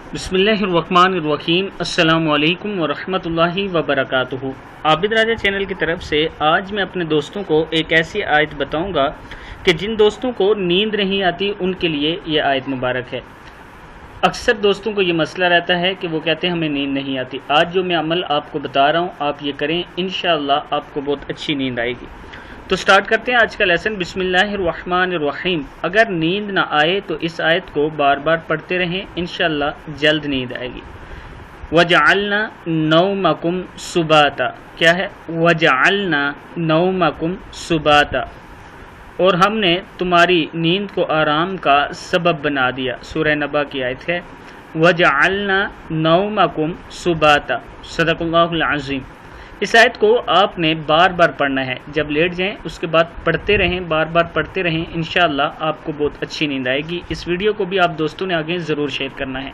बिस्मिल्लाहिर्रहमानिर्रहीम। अस्सलामु अलैकुम वरहमतुल्लाहि वबरकातुहू। आबिद राजा चैनल की तरफ से आज मैं अपने दोस्तों को एक ऐसी आयत बताऊंगा कि जिन दोस्तों को नींद नहीं आती उनके लिए ये आयत मुबारक है। अक्सर दोस्तों को ये मसला रहता है कि वो कहते हैं हमें नींद नहीं आती। आज जो मैं अमल आपको बता रहा हूँ आप ये करें, इंशाअल्लाह आपको बहुत अच्छी नींद आएगी। तो स्टार्ट करते हैं आज का लेसन। बिस्मिल्लाहिर्रहमानिर्रहीम। अगर नींद ना आए तो इस आयत को बार बार पढ़ते रहें, इंशाअल्लाह जल्द नींद आएगी। वजअलना नौमकुम सुबाता। क्या है? वजअलना नौमकुम सुबाता। और हमने तुम्हारी नींद को आराम का सबब बना दिया। सूरह नबा की आयत है। वजअलना नौमकुम सुबाता। सदक़ल्लाहुल अज़ीम। इस आयत को आपने बार बार पढ़ना है। जब लेट जाएं उसके बाद पढ़ते रहें, बार बार पढ़ते रहें, इंशाअल्लाह आपको बहुत अच्छी नींद आएगी। इस वीडियो को भी आप दोस्तों ने आगे ज़रूर शेयर करना है।